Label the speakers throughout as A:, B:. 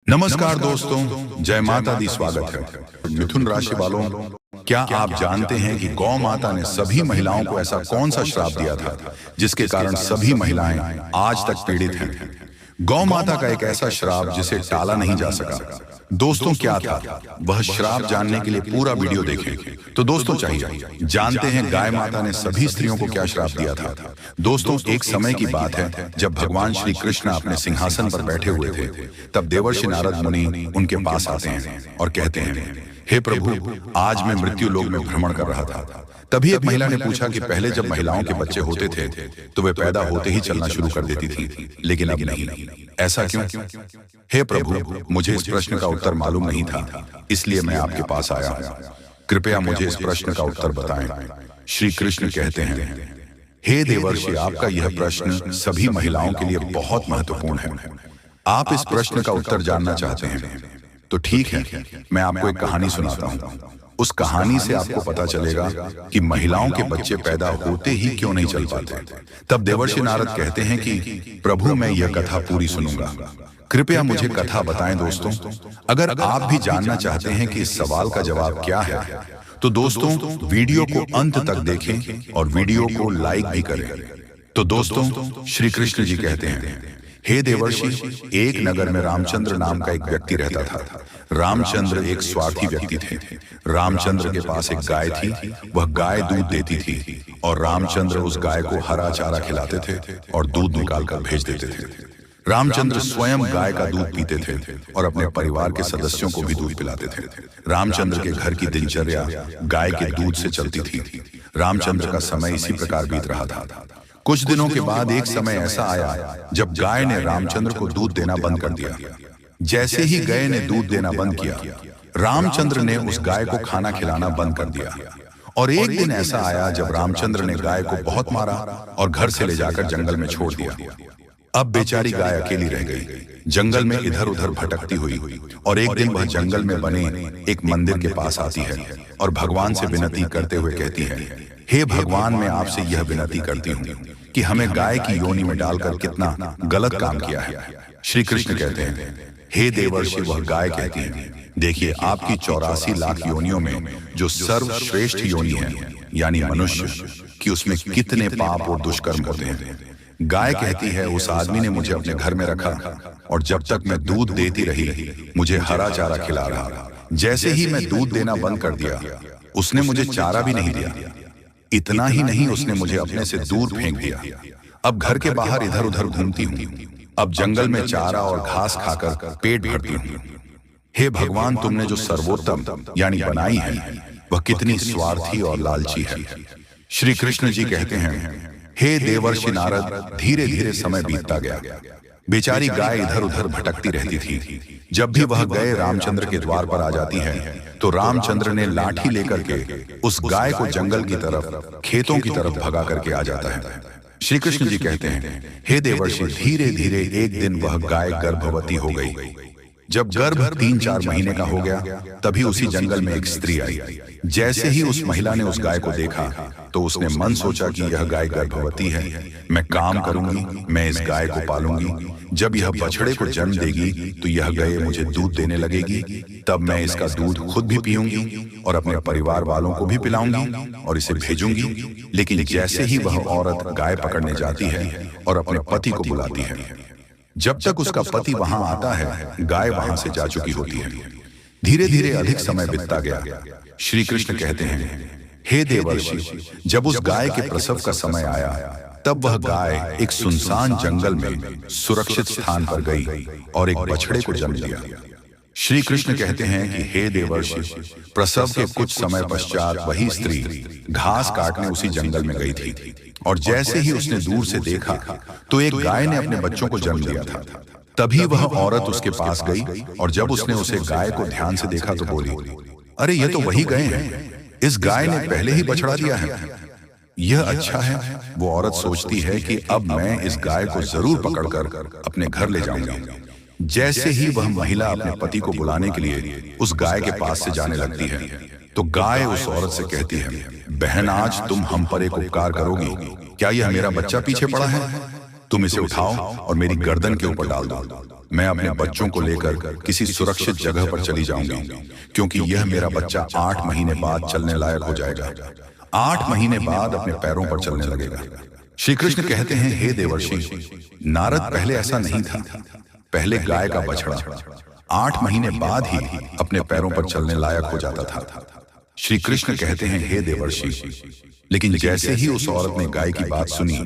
A: नमस्कार दोस्तों, जय माता दी। स्वागत है। मिथुन राशि वालों, क्या आप जानते हैं कि गौ माता ने सभी महिलाओं को ऐसा कौन सा श्राप दिया था जिसके कारण सभी महिलाएं आज तक पीड़ित हैं? गौ माता का एक ऐसा श्राप जिसे टाला नहीं जा सका। दोस्तों, क्या था वह श्राप? जानने के लिए पूरा वीडियो देखें। तो दोस्तों, चाहिए जानते हैं गाय माता ने सभी स्त्रियों को क्या श्राप दिया था। दोस्तों, एक समय की बात है जब भगवान श्री कृष्ण अपने सिंहासन पर बैठे हुए थे। तब देवर्षि नारद मुनि उनके पास आते हैं और कहते हैं, हे प्रभु, आज मैं मृत्यु लोक में भ्रमण कर रहा था। तभी एक महिला ने पूछा कि पहले जब महिलाओं के बच्चे होते थे तो वे पैदा होते ही चलना शुरू कर देती थी, लेकिन अब नहीं। ऐसा क्यों? हे प्रभु, मुझे इस प्रश्न का उत्तर मालूम नहीं था, इसलिए मैं आपके पास आया हूं। कृपया मुझे इस प्रश्न का उत्तर बताएं। श्री कृष्ण कहते हैं, हे देवर्षि, आपका यह प्रश्न सभी महिलाओं के लिए बहुत महत्वपूर्ण है। आप इस प्रश्न का उत्तर जानना चाहते हैं, तो ठीक है, मैं आपको एक कहानी सुनाता हूँ। उस कहानी से आपको पता चलेगा कि महिलाओं के बच्चे पैदा होते ही क्यों नहीं चल पाते। तब देवर्षि नारद कहते हैं कि प्रभु, मैं यह कथा पूरी सुनूंगा, कृपया मुझे कथा बताएं। दोस्तों, अगर आप भी जानना चाहते हैं कि इस सवाल का जवाब क्या है, तो दोस्तों वीडियो को अंत तक देखें और वीडियो को लाइक भी करें। तो दोस्तों, श्री कृष्ण जी कहते हैं, हे देवर्षि, एक नगर में रामचंद्र नाम का एक व्यक्ति रहता था। रामचंद्र एक स्वार्थी व्यक्ति थे। रामचंद्र के पास एक गाय थी। वह गाय दूध देती थी और रामचंद्र उस गाय को हरा चारा खिलाते थे और दूध निकालकर भेज देते थे। रामचंद्र स्वयं गाय का दूध पीते थे और अपने परिवार के सदस्यों को भी दूध पिलाते थे। रामचंद्र के घर की दिनचर्या गाय के दूध से चलती थी। रामचंद्र का समय इसी प्रकार बीत रहा था। कुछ दिनों के बाद एक समय ऐसा आया जब गाय ने रामचंद्र को दूध देना बंद कर दिया। जैसे ही गाय ने दूध देना बंद किया, रामचंद्र ने उस गाय को खाना खिलाना बंद कर दिया। और एक दिन ऐसा आया जब रामचंद्र ने गाय को बहुत मारा और घर से ले जाकर जंगल में छोड़ दिया। अब बेचारी गाय अकेली रह गई, जंगल में इधर उधर भटकती हुई। और एक दिन वह जंगल में बने एक मंदिर के पास आती है और भगवान से विनती करते हुए कहती है, हे भगवान, मैं आपसे यह विनती करती हूँ कि हमें गाय की योनि में डालकर कितना गलत काम किया है। श्री कृष्ण कहते हैं, हे देवर्षि, वह गाय कहती है, देखिए, आपकी 84 लाख योनियों में जो सर्वश्रेष्ठ योनि है, यानी मनुष्य कि उसमें कितने पाप और दुष्कर्म होते हैं। गाय कहती है, उस आदमी ने मुझे अपने घर में रखा और जब तक मैं दूध देती रही मुझे हरा चारा खिला रहा। जैसे ही मैं दूध देना बंद कर दिया, उसने मुझे चारा भी नहीं दिया। इतना ही नहीं, उसने मुझे अपने से दूर फेंक दिया। अब घर के बाहर इधर उधर घूमती हूँ। अब जंगल में चारा और घास खाकर पेट भरती हूँ। हे भगवान, तुमने जो सर्वोत्तम यानी बनाई है वह कितनी स्वार्थी और लालची है। श्री कृष्ण जी कहते हैं, हे देवर्षि नारद, धीरे धीरे समय बीतता गया। बेचारी गाय इधर उधर भटकती रहती थी। जब भी वह गए रामचंद्र के द्वार पर आ जाती है तो रामचंद्र ने लाठी लेकर के उस गाय को जंगल की तरफ, खेतों की तरफ भगा करके आ जाता है। श्री कृष्ण जी कहते हैं, हे देवर्षि, धीरे धीरे एक दिन वह गाय गर्भवती हो गई। जब गर्भ 3-4 महीने का हो गया, तभी उसी जंगल में एक स्त्री आई। जैसे ही उस महिला ने उस गाय को देखा तो उसने मन सोचा कि यह गाय गर्भवती है, मैं काम करूंगी, मैं इस गाय को पालूंगी। जब यह बछड़े को जन्म देगी तो यह गाय मुझे दूध देने लगेगी, तब मैं इसका दूध खुद भी पीऊंगी और अपने परिवार वालों को भी पिलाऊंगी और इसे भेजूंगी। लेकिन जैसे ही वह औरत गाय पकड़ने जाती है और अपने पति को बुलाती है, जब तक उसका पति वहां आता है, गाय वहां से जा चुकी होती है। धीरे धीरे अधिक समय बीतता गया। श्री कृष्ण कहते हैं, हे देवर्षि, जब उस गाय के प्रसव का समय आया, तब वह गाय एक सुनसान जंगल में सुरक्षित स्थान पर गई और एक बछड़े को जन्म दिया। श्री कृष्ण कहते हैं कि हे देवर्षि, प्रसव के कुछ समय पश्चात वही स्त्री घास काटने उसी जंगल में गई थी और जैसे ही उसने दूर से देखा तो एक गाय ने अपने बच्चों को जन्म दिया था। तभी वह औरत उसके पास गई और जब उसने उसे गाय को ध्यान से देखा तो बोली, अरे ये तो वही गाय है, इस गाय ने पहले ही बछड़ा दिया है, यह अच्छा है। वो औरत सोचती है कि अब मैं इस गाय को जरूर पकड़कर अपने घर ले जाऊंगी। जैसे ही वह महिला अपने पति को बुलाने के लिए उस गाय के पास से जाने लगती है तो गाय उस औरत से कहती है, बहन, आज तुम हम पर एक उपकार करोगी। क्या यह मेरा बच्चा पीछे पड़ा है? तुम इसे उठाओ और मेरी गर्दन के ऊपर डाल दो। मैं अपने बच्चों को लेकर किसी सुरक्षित जगह पर चली जाऊंगी, क्योंकि यह मेरा बच्चा 8 महीने बाद चलने लायक हो जाएगा। 8 महीने बाद अपने पैरों पर चलने लगेगा। श्री कृष्ण कहते हैं, हे देवर्षि, नारद पहले ऐसा नहीं था। पहले गाय का बछड़ा 8 महीने बाद ही अपने पैरों पर चलने लायक हो जाता था। श्री कृष्ण कहते हैं, हे देवर्षि, लेकिन जैसे ही उस औरत ने गाय की बात सुनी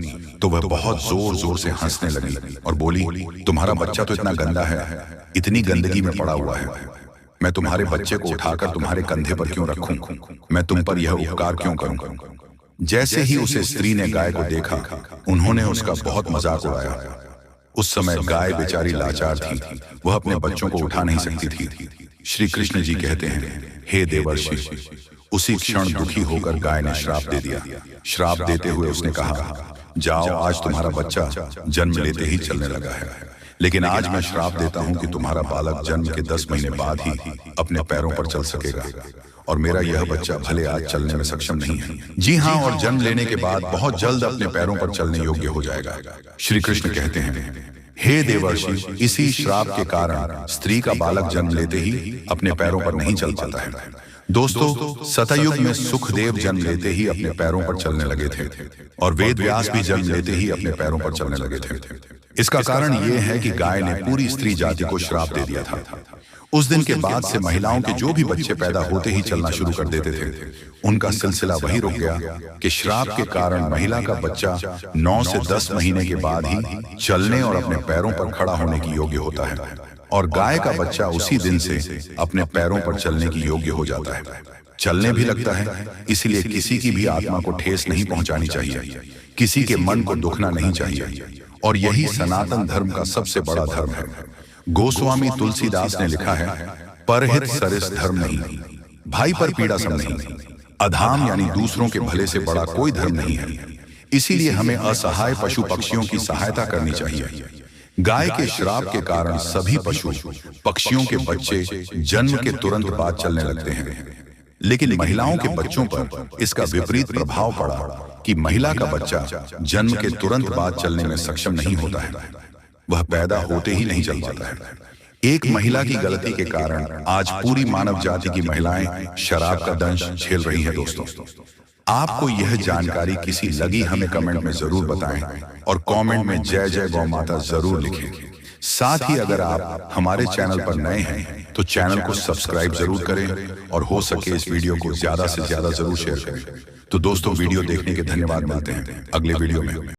A: तो वह बहुत जोर जोर से हंसने लगी और बोली, तुम्हारा बच्चा तो इतना गंदा है, इतनी गंदगी में पड़ा हुआ है, मैं तुम्हारे बच्चे को उठाकर तुम्हारे कंधे पर क्यों रखूं? मैं तुम पर यह उपकार क्यों करूं? जैसे ही उसे स्त्री ने गाय को देखा, उन्होंने उसका बहुत मजाक उड़ाया। उस समय गाय बेचारी लाचार थी, वह अपने बच्चों को उठा नहीं सकती थी। श्री कृष्ण जी कहते हैं, हे देवर्षि, उसी क्षण दुखी होकर गाय ने श्राप दे दिया। श्राप देते हुए उसने कहा, जाओ, आज तुम्हारा बच्चा जन्म लेते ही चलने लगा है, लेकिन आज मैं श्राप देता हूं कि तुम्हारा बालक जन्म के 10 महीने बाद ही अपने पैरों पर चल सकेगा, और मेरा यह बच्चा भले आज चलने में सक्षम नहीं है। जी हाँ, और जन्म लेने के बाद बहुत जल्द अपने पैरों पर चलने योग्य हो जाएगा। श्री कृष्ण कहते हैं, हे देवर्षि, इसी श्राप के कारण स्त्री का बालक जन्म लेते ही अपने पैरों पर नहीं चल पाता है। दोस्तों, सतयुग में सुखदेव जन्म लेते ही अपने पैरों पर चलने लगे थे, और वेद व्यास भी जन्म लेते ही अपने पैरों पर चलने लगे थे। इसका कारण यह है कि गाय ने पूरी स्त्री जाति को श्राप दे दिया था। उस दिन के बाद से महिलाओं के जो भी बच्चे पैदा होते ही चलना शुरू कर देते थे। उनका सिलसिला वही रुक गया कि श्राप के कारण महिला का बच्चा 9 से 10 महीने के बाद ही चलने और अपने पैरों पर खड़ा होने की योग्य होता है, और गाय का बच्चा उसी दिन से अपने पैरों पर चलने की योग्य हो जाता है, चलने भी लगता है। इसलिए किसी की भी आत्मा को ठेस नहीं पहुंचानी चाहिए, किसी के मन को दुखना नहीं चाहिए, और यही सनातन धर्म का सबसे बड़ा धर्म है। गोस्वामी तुलसीदास ने लिखा है, परहित सरिस धर्म नहीं, भाई पर पीड़ा सम नहीं, अधाम यानी दूसरों के भले से बड़ा कोई धर्म नहीं है। इसीलिए हमें असहाय पशु पक्षियों की सहायता करनी चाहिए। गाय के श्राप के कारण सभी पशु पक्षियों के बच्चे जन्म के तुरंत बाद चलने लगते हैं, लेकिन महिलाओं के बच्चों पर इसका विपरीत प्रभाव पड़ा कि महिला का बच्चा जन्म के तुरंत बाद चलने में सक्षम नहीं होता है, वह पैदा होते ही नहीं चल पाता है। एक महिला की गलती के कारण आज पूरी मानव जाति की महिलाएं शराब का दंश झेल रही हैं। दोस्तों, आपको यह जानकारी किसी लगी हमें कमेंट में जरूर बताएं, और कमेंट में जय जय गौ माता जरूर लिखें। साथ ही अगर आप हमारे चैनल पर नए हैं तो चैनल को सब्सक्राइब जरूर करें, और हो सके इस वीडियो को ज्यादा से ज्यादा जरूर शेयर करें। तो दोस्तों, वीडियो देखने के धन्यवाद। मिलते हैं अगले वीडियो में।